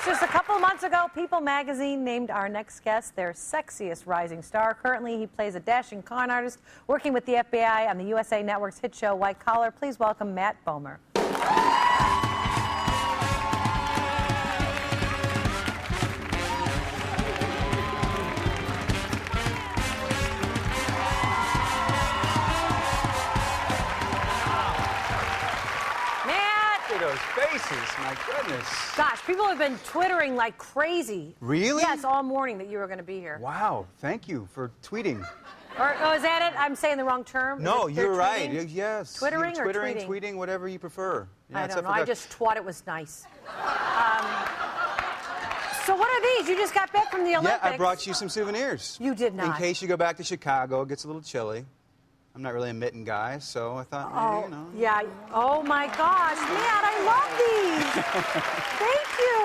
Just a couple of months ago, People magazine named our next guest their sexiest rising star. Currently, he plays a dashing con artist working with the FBI on the USA Network's hit show White Collar. Please welcome Matt Bomer. Those faces, my goodness. Gosh, people have been twittering like crazy. Really? Yes, all morning that you were going to be here. Wow, thank you for tweeting. Or, oh, is that it? I'm saying the wrong term? No, you're right. Yes. Twittering or tweeting? Tweeting, whatever you prefer. Yeah, I don't know. I just thought it was nice. So what are these? You just got back from the Olympics. Yeah, I brought you some souvenirs. You did not. In case you go back to Chicago, it gets a little chilly. I'm not really a mitten guy, so I thought maybe, you know. Yeah. Oh, my gosh. Matt, I love these. Thank you.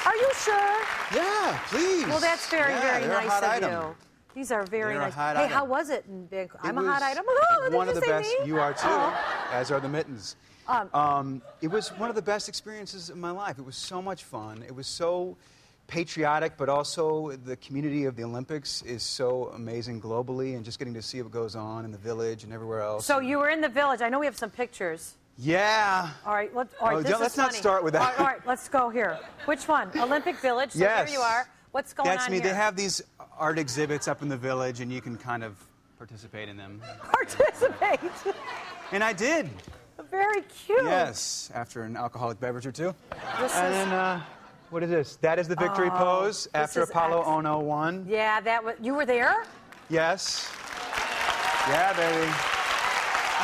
Are you sure? Yeah, please. Well, that's very, very nice of you. These are very nice. Hey, how was it in Bangkok? I'm a hot item. Oh, one of the best. Me? You are, too, as are the mittens. It was one of the best experiences of my life. It was so much fun. It was so patriotic, but also the community of the Olympics is so amazing globally, and just getting to see what goes on in the village and everywhere else. So you were in the village. I know we have some pictures. Yeah. All right. Let's not start with that. All right. Let's go here. Which one? Olympic Village. So yes. Here you are. What's going on That's me. here? They have these art exhibits up in the village, and you can kind of participate in them. Participate. And I did. Very cute. Yes, after an alcoholic beverage or two. Then, what is this? That is the victory pose after Apollo 101. Yeah, that was. You were there? Yes. Yeah, baby.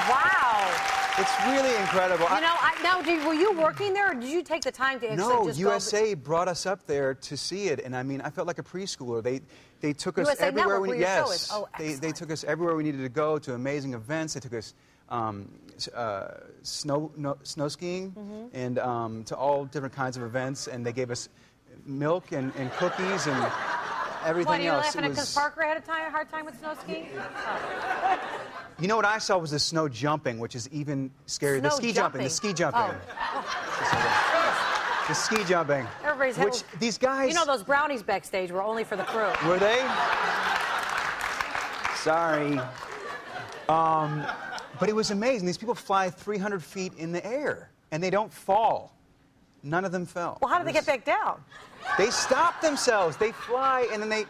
Wow. It's really incredible. You know, were you working there, or did you take the time to actually just USA brought us up there to see it, and I mean, I felt like a preschooler. They took us USA everywhere Network, we yes. they took us everywhere we needed to go, to amazing events. They took us snow skiing and to all different kinds of events, and they gave us milk and cookies and everything What, are you else. laughing at because Parker had a hard time with snow skiing? Oh. You know what I saw was the snow jumping, which is even scarier. The ski jumping. The ski jumping. Oh. The ski jumping. Everybody's these guys. You know, those brownies backstage were only for the crew. Were they? Sorry. But it was amazing. These people fly 300 feet in the air, and they don't fall. None of them fell. Well, how did they get back down? They stop themselves. They fly, and then they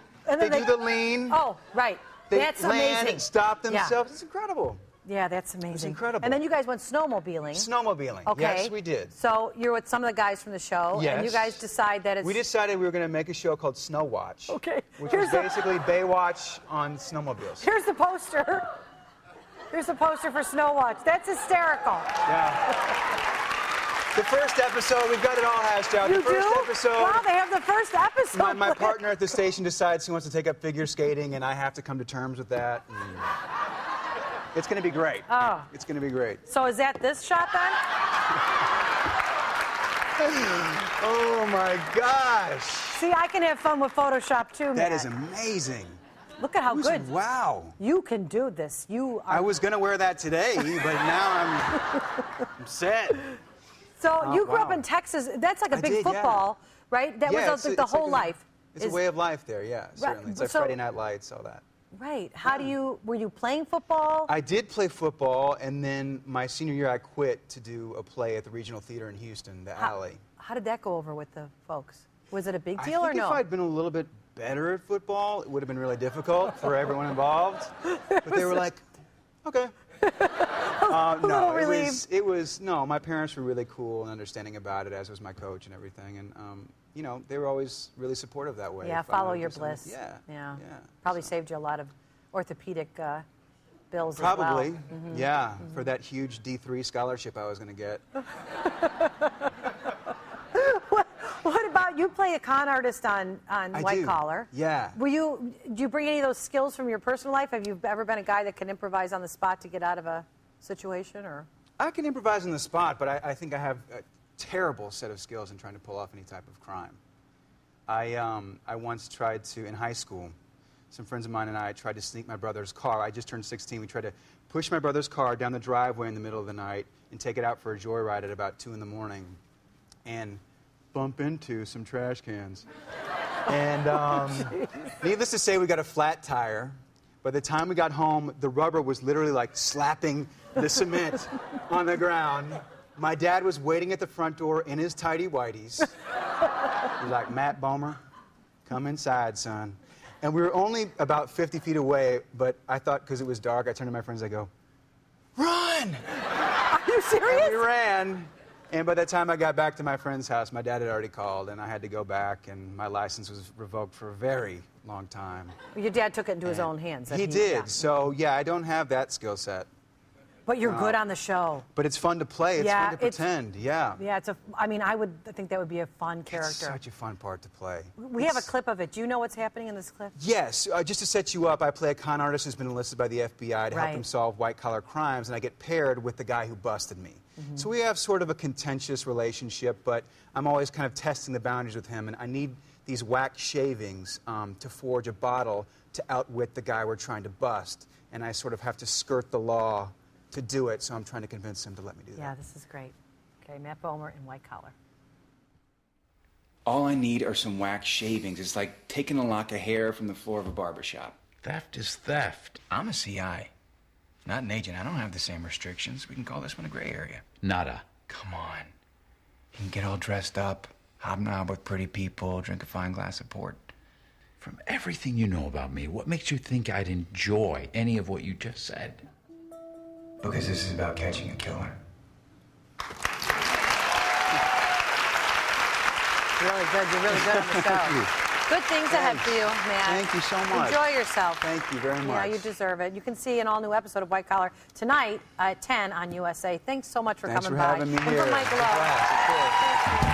do the lean. Oh, right. That's land amazing. And stop themselves. Yeah. It's incredible. Yeah, that's amazing. It's incredible. And then you guys went snowmobiling. Snowmobiling. Okay. Yes, we did. So you're with some of the guys from the show, yes. and you guys decide that it's... We decided we were going to make a show called Snow Watch. Okay. Which was basically Baywatch on snowmobiles. Here's the poster. Here's the poster for Snow Watch. That's hysterical. Yeah. The first episode, we've got it all hashed out. You the first do? episode. Wow, they have the first episode. My partner at the station decides he wants to take up figure skating, and I have to come to terms with that. It's going to be great. Oh. It's going to be great. So is that this shot then? Oh my gosh. See, I can have fun with Photoshop too, man. That is amazing. Look at how good. Wow. You can do this. You are... I was going to wear that today, but now I'm set. So you grew up in Texas. That's like a big football, right? That was like the whole life. It's a way of life there, yeah, certainly. Right. It's like Friday Night Lights, all that. Right. Were you playing football? I did play football, and then my senior year I quit to do a play at the Regional Theater in Houston, the Alley. How did that go over with the folks? Was it a big deal or or no? If I'd been a little bit better at football, it would have been really difficult for everyone involved. But they were like, okay. No, my parents were really cool and understanding about it, as was my coach and everything. And, you know, they were always really supportive that way. Yeah, follow your bliss. Yeah. Probably saved you a lot of orthopedic bills Probably, as well. Mm-hmm. Yeah, for that huge D3 scholarship I was going to get. What about, you play a con artist on White Collar. Yeah. Do you bring any of those skills from your personal life? Have you ever been a guy that can improvise on the spot to get out of a situation, or? I can improvise on the spot, but I think I have a terrible set of skills in trying to pull off any type of crime. I once tried to, in high school, some friends of mine and I tried to sneak my brother's car. I just turned 16. We tried to push my brother's car down the driveway in the middle of the night and take it out for a joyride at about 2 in the morning. And bump into some trash cans. And needless to say, we got a flat tire. By the time we got home, the rubber was literally like slapping the cement on the ground. My dad was waiting at the front door in his tighty whities. He was like, Matt Bomer, come inside, son. And we were only about 50 feet away, but I thought because it was dark, I turned to my friends, I go, run! Are you serious? And we ran. And by the time I got back to my friend's house, my dad had already called, and I had to go back, and my license was revoked for a very long time. Your dad took it into his own hands. He did. Yeah. So, yeah, I don't have that skill set. But you're good on the show. But it's fun to play. It's fun to pretend. Yeah. Yeah, I mean, I think that would be a fun character. It's such a fun part to play. We have a clip of it. Do you know what's happening in this clip? Yes. Just to set you up, I play a con artist who's been enlisted by the FBI to help him solve white-collar crimes, and I get paired with the guy who busted me. So we have sort of a contentious relationship, but I'm always kind of testing the boundaries with him, and I need these wax shavings to forge a bottle to outwit the guy we're trying to bust, and I sort of have to skirt the law to do it, so I'm trying to convince him to let me do that. Yeah, this is great. Okay, Matt Bomer in White Collar. All I need are some wax shavings. It's like taking a lock of hair from the floor of a barbershop. Theft is theft. I'm a CI, not an agent. I don't have the same restrictions. We can call this one a gray area. Nada. Come on. You can get all dressed up, hobnob with pretty people, drink a fine glass of port. From everything you know about me, what makes you think I'd enjoy any of what you just said? Because this is about catching a killer. Really good. You're really good on the show. Good things ahead for you, Matt. Thank you so much. Enjoy yourself. Thank you very much. Yeah, you deserve it. You can see an all-new episode of White Collar tonight at 10 on USA. Thanks so much for coming by. Thanks for having me here. And for Mike Lowe.